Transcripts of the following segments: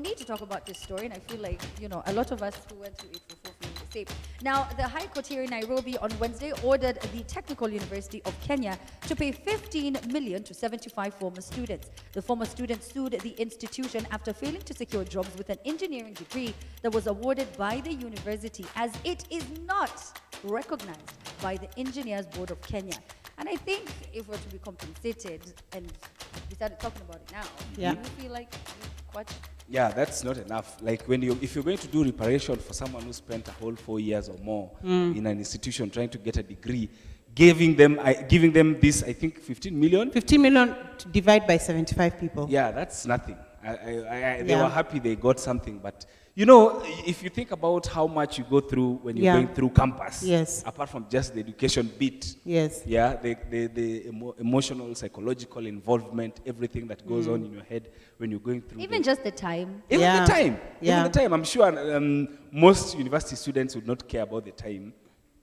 need to talk about this story, and I feel like, you know, a lot of us who went through it before feeling the same. Now, the High Court here in Nairobi on Wednesday ordered the Technical University of Kenya to pay 15 million to 75 former students. The former students sued the institution after failing to secure jobs with an engineering degree that was awarded by the university, as it is not recognized by the Engineers Board of Kenya. And I think if we're to be compensated, and we started talking about it now, do you feel like what? Yeah, that's not enough. Like if you're going to do reparation for someone who spent a whole 4 years or more in an institution trying to get a degree, giving them this, I think, 15 million? 15 million to divide by 75 people. Yeah, that's nothing. They were happy they got something, but you know, if you think about how much you go through when you're going through campus, apart from just the education bit, the emotional, psychological involvement, everything that goes on in your head when you're going through. Even just the time. Even the time. Even the time. I'm sure most university students would not care about the time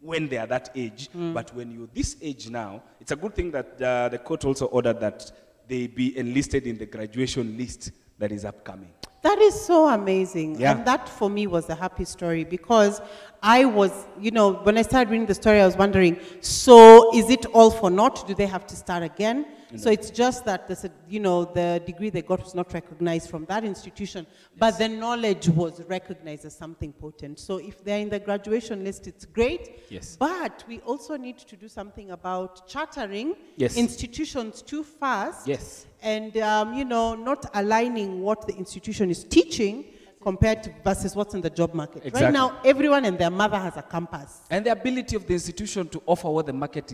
when they are that age, but when you're this age now, it's a good thing that the court also ordered that they be enlisted in the graduation list that is upcoming. That is so amazing. Yeah. And that for me was a happy story, because I was, you know, when I started reading the story, I was wondering, so is it all for naught? Do they have to start again? So it's just that, you know, the degree they got was not recognized from that institution, but the knowledge was recognized as something potent. So if they're in the graduation list, it's great. Yes. But we also need to do something about chartering institutions too fast. Yes. And, you know, not aligning what the institution is teaching compared to versus what's in the job market. Exactly. Right now, everyone and their mother has a campus. And the ability of the institution to offer what the market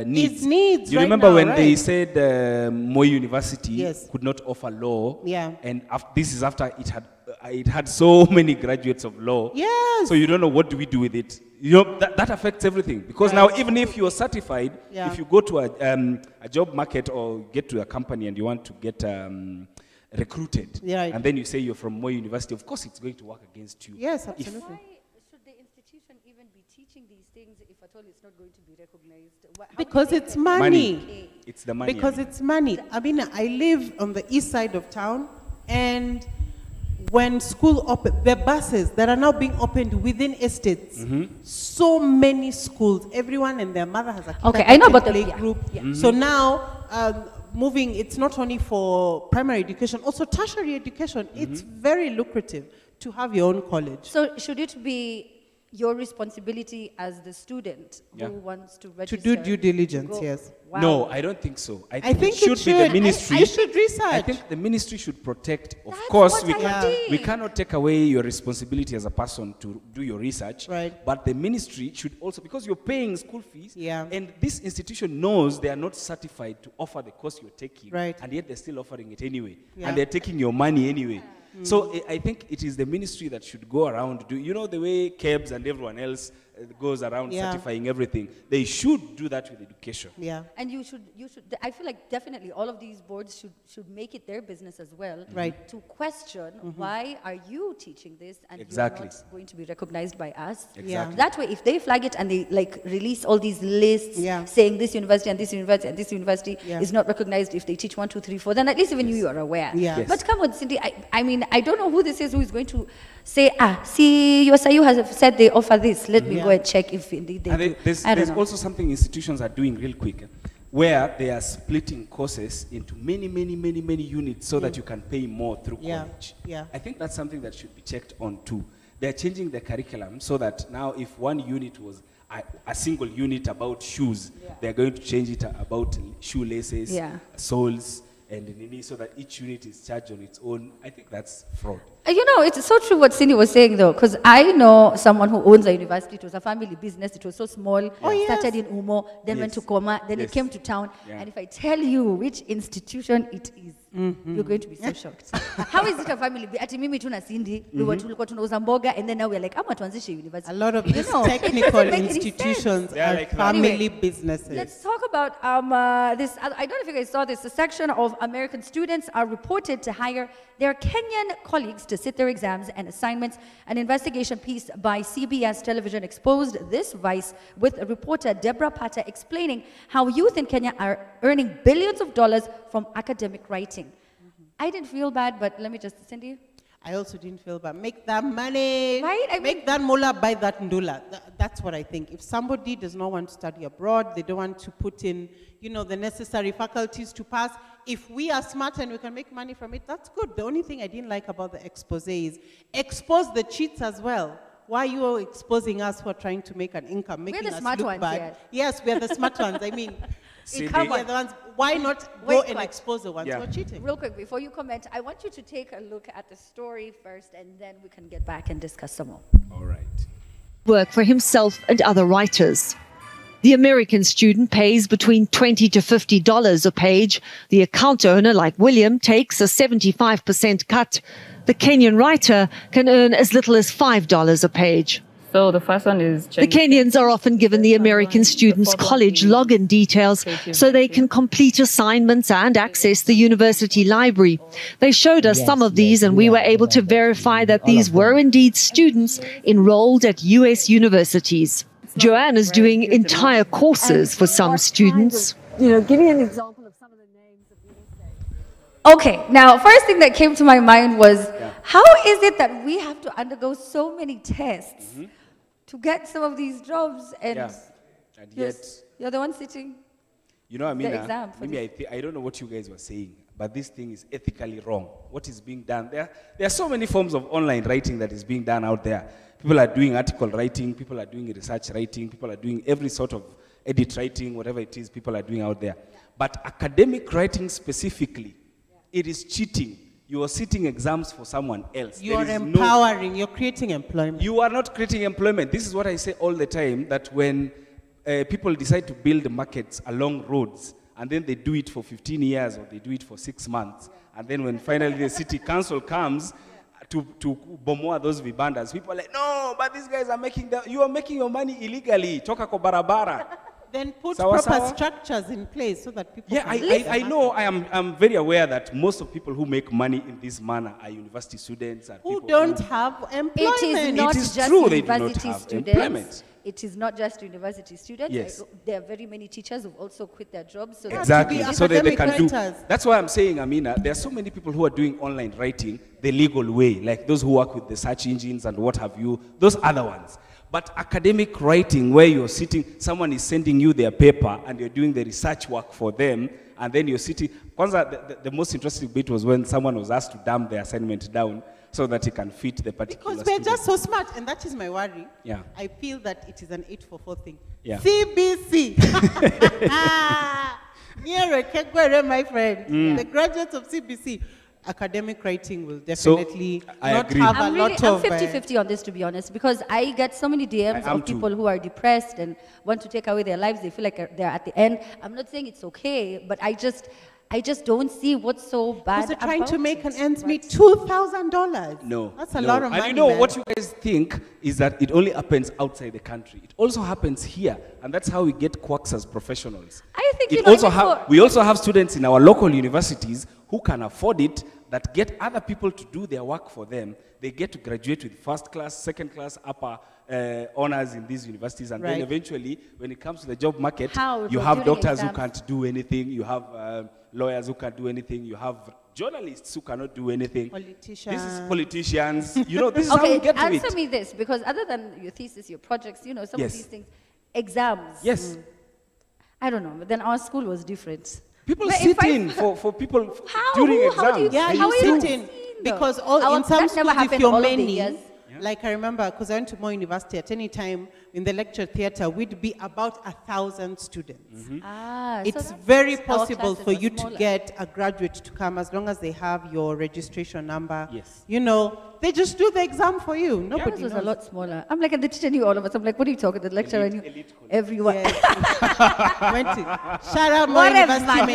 needs. It needs. You right remember now, when right? they said Moi University Yes. could not offer law? Yeah. And this is after it had so many graduates of law. Yes. So you don't know what do we do with it. You know, that affects everything. Because now even if you're certified, if you go to a job market or get to a company and you want to get recruited, and then you say you're from Moi University, of course it's going to work against you. Yes, absolutely. Why should the institution even be teaching these things if at all it's not going to be recognized? Because it's money. Money. It's the money. Because it's money. I mean, I live on the east side of town, and when school opened, the buses that are now being opened within estates, so many schools, everyone and their mother has a I know about the play group. So now, moving, it's not only for primary education, also tertiary education. It's very lucrative to have your own college. So should it be your responsibility as the student who wants to register? To do due diligence, yes. Wow. No, I don't think so. I think it should be the ministry. I should research. I think the ministry should protect. Of That's course, what we cannot take away your responsibility as a person to do your research. Right. But the ministry should also, because you're paying school fees, Yeah. and this institution knows they are not certified to offer the course you're taking, Right. and yet they're still offering it anyway, Yeah. and they're taking your money anyway. So I think it is the ministry that should go around, you know, the way KEBS and everyone else goes around certifying everything. They should do that with education. Yeah. And you should, I feel like definitely all of these boards should make it their business as well. Right. To question why are you teaching this and Exactly. you're not going to be recognized by us. Exactly. That way, if they flag it and they like release all these lists saying this university and this university and this university is not recognized if they teach 1, 2, 3, 4, then at least even you are aware. Yeah. Yes. But come on, Cindy, I mean, I don't know who this is who is going to say, see, USIU has said they offer this. Let me go and check if indeed they do. There's also something institutions are doing real quick, where they are splitting courses into many units so that you can pay more through college. Yeah. I think that's something that should be checked on too. They're changing the curriculum so that now if one unit was a single unit about shoes, they're going to change it about shoelaces, soles, and so that each unit is charged on its own. I think that's fraud. You know, it's so true what Cindy was saying, though, because I know someone who owns a university. It was a family business. It was so small. Started in Umo, then went to Koma, then it came to town. And if I tell you which institution it is, you're going to be so shocked. How is it a family? Ati mimi tuna Cindy, we were tulikuwa tunauza mboga, and then now we're like, tuanzishe university. A lot of these know, technical institutions are like family businesses. Let's talk about this. I don't know if you guys saw this. A section of American students are reported to hire their Kenyan colleagues to sit their exams and assignments. An investigation piece by CBS Television exposed this vice, with reporter Deborah Pata explaining how youth in Kenya are earning billions of dollars from academic writing. I didn't feel bad, but let me just, Cindy. I also didn't feel bad. Make that money. Right? Make that mullah, buy that ndula. That's what I think. If somebody does not want to study abroad, they don't want to put in, you know, the necessary faculties to pass, if we are smart and we can make money from it, that's good. The only thing I didn't like about the expose is expose the cheats as well. Why are you exposing us who are trying to make an income, making us look bad? Here. Yes, we are the smart ones. I mean, we are the ones. Why not go and expose the ones who are cheating? Real quick, before you comment, I want you to take a look at the story first, and then we can get back and discuss some more. All right. Work for himself and other writers. The American student pays between $20 to $50 a page. The account owner, like William, takes a 75% cut. The Kenyan writer can earn as little as $5 a page. So the first one is the Kenyans are often given the American students' college login details so they can complete assignments and access the university library. They showed us some of these, and we were able to verify that these were indeed students enrolled at US universities. Joanne is doing entire courses for some students. You know, give me an example of some of the names of the Okay, now first thing that came to my mind was, how is it that we have to undergo so many tests to get some of these jobs, and yet you're the one sitting? You know, I mean, maybe I don't know what you guys were saying, but this thing is ethically wrong. What is being done there? There are so many forms of online writing that is being done out there. People are doing article writing, people are doing research writing, people are doing every sort of edit writing, whatever it is people are doing out there. But academic writing specifically, it is cheating. You are sitting exams for someone else. You are empowering, you're creating employment. You are not creating employment. This is what I say all the time, that when people decide to build markets along roads, and then they do it for 15 years or they do it for 6 months, and then when finally the city council comes to bomoa those vibandas, people are like, no, but these guys are you are making your money illegally. Toka ko barabara. Then put proper structures in place so that people can I know, I'm very aware that most of people who make money in this manner are university students. And who don't have employment. It is not just true, university students. It is not just university students. Yes. There are very many teachers who've also quit their jobs. So exactly, so that they can do. That's why I'm saying, Amina, there are so many people who are doing online writing the legal way, like those who work with the search engines and what have you, those other ones. But academic writing, where you're sitting, someone is sending you their paper and you're doing the research work for them, and then you're sitting. Kwanza, the most interesting bit was when someone was asked to dump the assignment down so that he can fit the particular Because we're just so smart, and that is my worry. Yeah. I feel that it is an 844 thing. Yeah. CBC. Near Kegwere, my friend. The graduates of CBC. Academic writing will definitely not have a lot of... I'm 50-50 on this, to be honest, because I get so many DMs of people who are depressed and want to take away their lives. They feel like they're at the end. I'm not saying it's okay, but I just don't see what's so bad about it. Trying to make an ends meet $2,000. No. That's a lot of money. And you know what you guys think is that it only happens outside the country. It also happens here, and that's how we get quacks as professionals. I think we also have students in our local universities who can afford it, that get other people to do their work for them. They get to graduate with first class, second class, upper honors in these universities, and then eventually, when it comes to the job market, you have doctors who can't do anything, you have lawyers who can't do anything, you have journalists who cannot do anything. Politicians. This is politicians. You know, this is how we get to it. Answer me this, because other than your thesis, your projects, you know, some of these things, exams. Yes. I don't know, but then our school was different. People sit in for people during exams. You sit in. Because in some schools, if you're many, like I remember, because I went to Moi University, at any time in the lecture theatre, we'd be about 1,000 students. It's very possible for you to get a graduate to come as long as they have your registration number. Yes. You know, they just do the exam for you. Nobody knows. Was a lot smaller. I'm like, and the teacher knew all of us. I'm like, what are you talking? The lecturer knew everyone. Shout out Moi University.